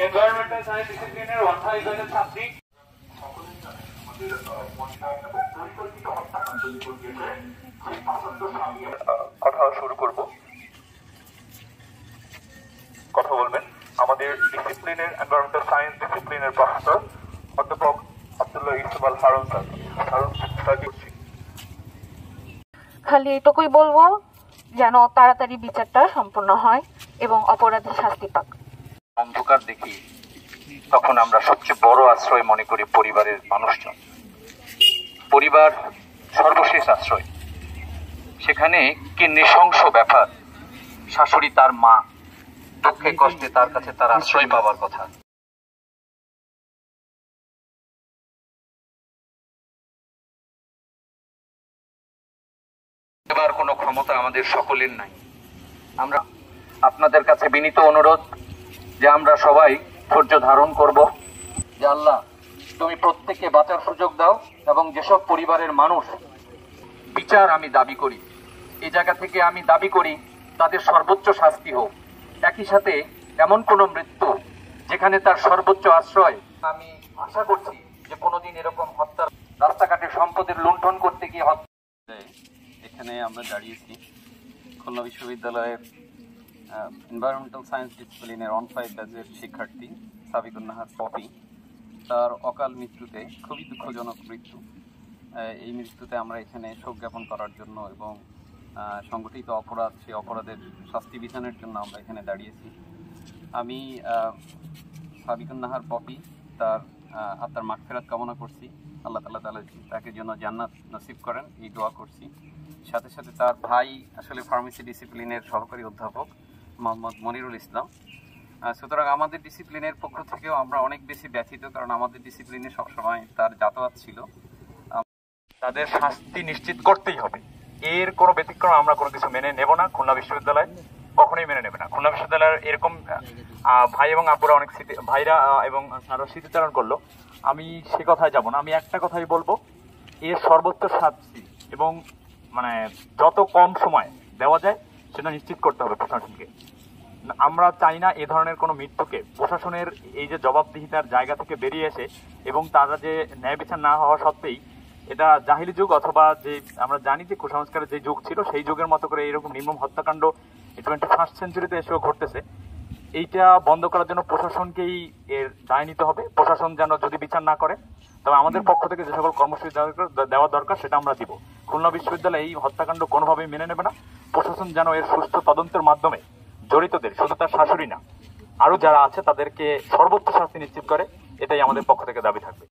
Environmental science ডিসিপ্লিনের 1 ব্যাচের ছাত্রী কথা শুরু করব। কথা বলবেন আমাদের ডিসিপ্লিনের এনভায়রনমেন্টাল সায়েন্স ডিসিপ্লিনের প্রফেসর অধ্যাপক আব্দুল্লাহ ইসমাইল হারুন স্যার। খালি এটুকুই বলবো যেন তাড়াতাড়ি বিচারটা সম্পূর্ণ হয় এবং অপরাধী শাস্তি পাক। অন্ধকার দেখি তখন আমরা সবচেয়ে বড় আশ্রয় মনে করি পরিবারের মানুষজন। পরিবার সর্বশেষ আশ্রয়। সেখানে কি নৃশংস ব্যাপার, শাশুড়ি তার মা, দুঃখে কষ্টে তার কাছে তার আশ্রয় পাওয়ার কথা। এবার কোনো ক্ষমতা আমাদের সকলের নাই। আমরা আপনাদের কাছে বিনীত অনুরোধ যে আমরা সবাই ধৈর্য ধারণ করব। যে আল্লাহ তুমি প্রত্যেককে বাঁচার সুযোগ দাও এবং যেসব পরিবারের মানুষ বিচার আমি দাবি করি, এই জায়গা থেকে আমি দাবি করি তাদের সর্বোচ্চ শাস্তি হোক। একই সাথে এমন কোন মৃত্যু যেখানে তার সর্বোচ্চ আশ্রয়, আমি আশা করছি যে কোনোদিন এরকম হত্যা, রাস্তাঘাটে সম্পদের লুণ্ঠন করতে গিয়ে হত্যা। এখানে আমরা দাঁড়িয়েছি খুলনা বিশ্ববিদ্যালয়ের এনভায়রনমেন্টাল সায়েন্স ডিসিপ্লিনের 1 ব্যাচের শিক্ষার্থী সাবিকুন নাহার পপি। তার অকাল মৃত্যুতে খুবই দুঃখজনক মৃত্যু। এই মৃত্যুতে আমরা এখানে শোক জ্ঞাপন করার জন্য এবং সংগঠিত অপরাধ, সেই অপরাধের শাস্তি বিধানের জন্য আমরা এখানে দাঁড়িয়েছি। আমি সাবিকুন নাহার পপি তার আত্মার মাগফিরাত কামনা করছি। আল্লাহ তাআলা তাকে যেন জান্নাত নসিব করেন এই দোয়া করছি। সাথে সাথে তার ভাই আসলে ফার্মেসি ডিসিপ্লিনের সহকারী অধ্যাপক মোহাম্মদ মনিরুল ইসলাম। সুতরাং আমাদের ডিসিপ্লিনের পক্ষ থেকেও আমরা অনেক বেশি ব্যথিত, কারণ আমাদের ডিসিপ্লিনে সবসময় তার যাতায়াত ছিল। তাদের শাস্তি নিশ্চিত করতেই হবে, এর কোনো ব্যতিক্রম আমরা কোনো কিছু মেনে নেব না। খুলনা বিশ্ববিদ্যালয় কখনোই মেনে নেবে না। খুলনা বিশ্ববিদ্যালয়ের এরকম ভাই এবং আপুরা অনেক ভাইরা এবং স্যাররা স্মৃতিচারণ করলো, আমি সে কথায় যাব না। আমি একটা কথাই বলবো, এর সর্বোচ্চ শাস্তি এবং মানে যত কম সময় দেওয়া যায় সেটা নিশ্চিত করতে হবে প্রশাসনকে। আমরা চাই না এ ধরনের কোনো মৃত্যুকে প্রশাসনের এই যে জবাবদিহিতার জায়গা থেকে বেরিয়ে এসে এবং তারা যে ন্যায় বিচার না হওয়া সত্ত্বেই, এটা জাহিলি যুগ অথবা যে আমরা জানি যে কুসংস্কারের যে যুগ ছিল সেই যুগের মতো করে এরকম নির্মম হত্যাকাণ্ড 21st সেঞ্চুরিতে এসেও ঘটতেছে। এইটা বন্ধ করার জন্য প্রশাসনকেই এর দায় নিতে হবে। প্রশাসন যেন যদি বিচার না করে, তবে আমাদের পক্ষ থেকে যে সকল কর্মসূচি দেওয়া দরকার সেটা আমরা দিব। খুলনা বিশ্ববিদ্যালয় এই হত্যাকাণ্ড কোনোভাবেই মেনে নেবে না। প্রশাসন যেন এর সুষ্ঠু তদন্তের মাধ্যমে জড়িতদের, শুধু তার শাশুড়ি না, আরো যারা আছে তাদেরকে সর্বোচ্চ শাস্তি নিশ্চিত করে, এটাই আমাদের পক্ষ থেকে দাবি থাকবে।